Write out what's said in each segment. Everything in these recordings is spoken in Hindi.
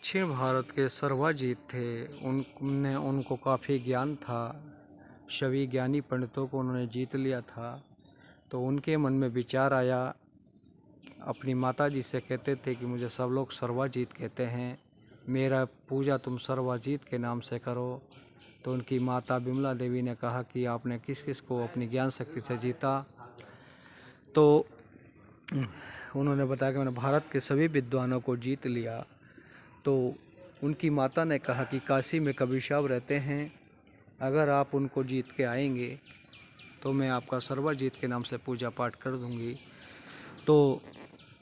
दक्षिण भारत के सर्वजित थे। उनको काफ़ी ज्ञान था। सभी ज्ञानी पंडितों को उन्होंने जीत लिया था। तो उनके मन में विचार आया, अपनी माता जी से कहते थे कि मुझे सब लोग सर्वजित कहते हैं, मेरा पूजा तुम सर्वजित के नाम से करो। तो उनकी माता विमला देवी ने कहा कि आपने किस किस को अपनी ज्ञान शक्ति से जीता। तो उन्होंने बताया कि मैंने भारत के सभी विद्वानों को जीत लिया। तो उनकी माता ने कहा कि काशी में कबीर साहब रहते हैं, अगर आप उनको जीत के आएंगे तो मैं आपका सर्वजीत के नाम से पूजा पाठ कर दूंगी। तो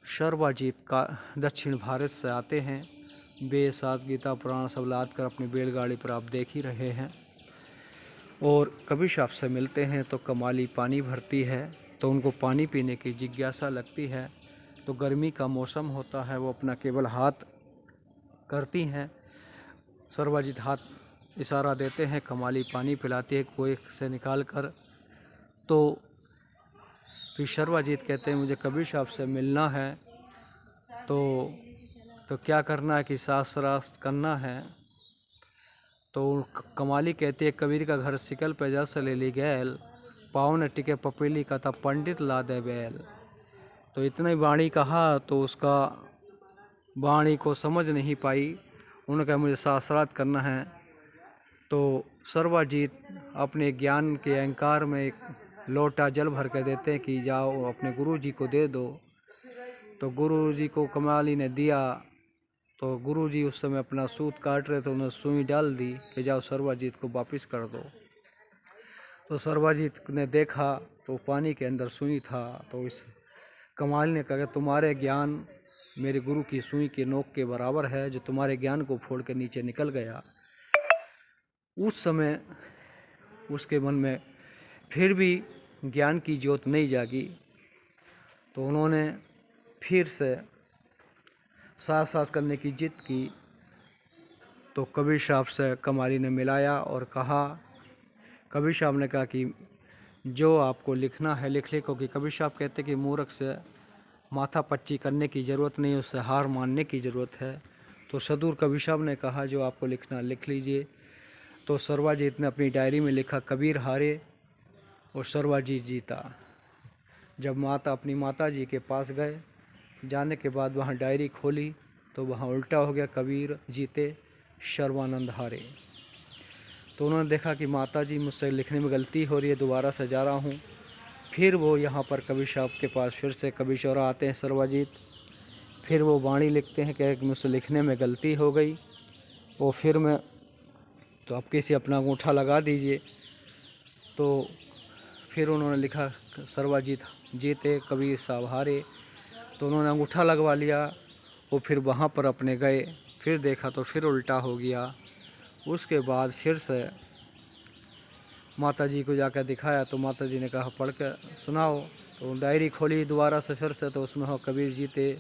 सर्वजीत का दक्षिण भारत से आते हैं। वेद शास्त्र गीता पुराण सब लाद कर अपनी बैलगाड़ी पर आप देख ही रहे हैं। और कबीर साहब से मिलते हैं तो कमाली पानी भरती है, तो उनको पानी पीने की जिज्ञासा लगती है। तो गर्मी का मौसम होता है, वो अपना केवल हाथ करती हैं। सर्वजित हाथ इशारा देते हैं, कमाली पानी पिलाती है कुएं से निकाल कर। तो फिर सर्वजित कहते हैं मुझे कबीर साहब से मिलना है। तो क्या करना है कि शास्त्रार्थ करना है। तो कमाली कहती है कबीर का घर सिकल पे जस ले ली गैल, पाँव न टिके पपीली का था पंडित ला दे बैल। तो इतना ही वाणी कहा तो उसका वाणी को समझ नहीं पाई। उन्होंने कहा मुझे शास्त्रार्थ करना है। तो सर्वजीत अपने ज्ञान के अहंकार में एक लोटा जल भर के देते हैं कि जाओ अपने गुरु जी को दे दो। तो गुरु जी को कमाली ने दिया। तो गुरु जी उस समय अपना सूत काट रहे थे, उन्होंने सुई डाल दी कि जाओ सर्वजीत को वापस कर दो। तो सर्वजीत ने देखा तो पानी के अंदर सुई था। तो इस कमाल ने कहा तुम्हारे ज्ञान मेरे गुरु की सुई के नोक के बराबर है, जो तुम्हारे ज्ञान को फोड़ के नीचे निकल गया। उस समय उसके मन में फिर भी ज्ञान की ज्योत नहीं जागी। तो उन्होंने फिर से शास्त्रार्थ करने की जिद की। तो कबीर साहब से कमाली ने मिलाया और कहा, कबीर साहब ने कहा कि जो आपको लिखना है लिख ले, क्योंकि कबीर साहब कहते कि मूर्ख से माथा पच्ची करने की ज़रूरत नहीं, उससे हार मानने की ज़रूरत है। तो सदूर कबीर साहब ने कहा जो आपको लिखना लिख लीजिए। तो सर्वजीत ने अपनी डायरी में लिखा कबीर हारे और सर्वजीत जीता। जब अपनी माता जी के पास गए, जाने के बाद वहाँ डायरी खोली तो वहाँ उल्टा हो गया, कबीर जीते सर्वानंद हारे। तो उन्होंने देखा कि माता जी मुझसे लिखने में गलती हो रही है, दोबारा से जा रहा हूँ। फिर वो यहाँ पर कबीर साहब के पास फिर से कबीर चौरा आते हैं सर्वजीत। फिर वो वाणी लिखते हैं कि मुझसे लिखने में गलती हो गई और फिर मैं तो आप किसी अपना अंगूठा लगा दीजिए। तो फिर उन्होंने लिखा सर्वजीत जीते कबीर साहब हारे। तो उन्होंने अंगूठा लगवा लिया और फिर वहाँ पर अपने गए, फिर देखा तो फिर उल्टा हो गया। उसके बाद फिर से माता जी को जाकर दिखाया तो माता जी ने कहा पढ़ के सुनाओ। तो डायरी खोली दोबारा से फिर से, तो उसमें हो कबीर जीते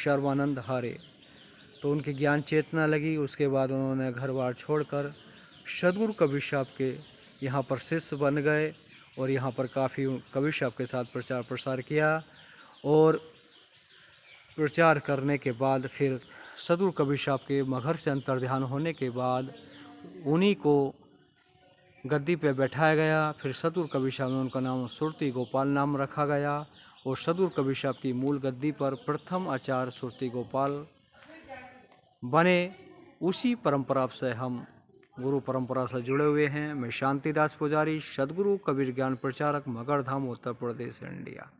सर्वानंद हारे। तो उनकी ज्ञान चेतना लगी। उसके बाद उन्होंने घर बार छोड़कर सदगुरु कबीर साहब के यहाँ पर शिष्य बन गए और यहाँ पर काफ़ी कबीर साहब के साथ प्रचार प्रसार किया। और प्रचार करने के बाद फिर सदगुरु कबीर साहब के मगर से अंतर्ध्यान होने के बाद उन्हीं को गद्दी पे बैठाया गया। फिर सदगुरु कबीर साहब ने उनका नाम सुरती गोपाल नाम रखा गया और सदगुरु कबीर साहब की मूल गद्दी पर प्रथम आचार्य सुरती गोपाल बने। उसी परंपरा से हम गुरु परंपरा से जुड़े हुए हैं। मैं शांतिदास पुजारी, सदगुरु कबीर ज्ञान प्रचारक, मगरधाम, उत्तर प्रदेश, इंडिया।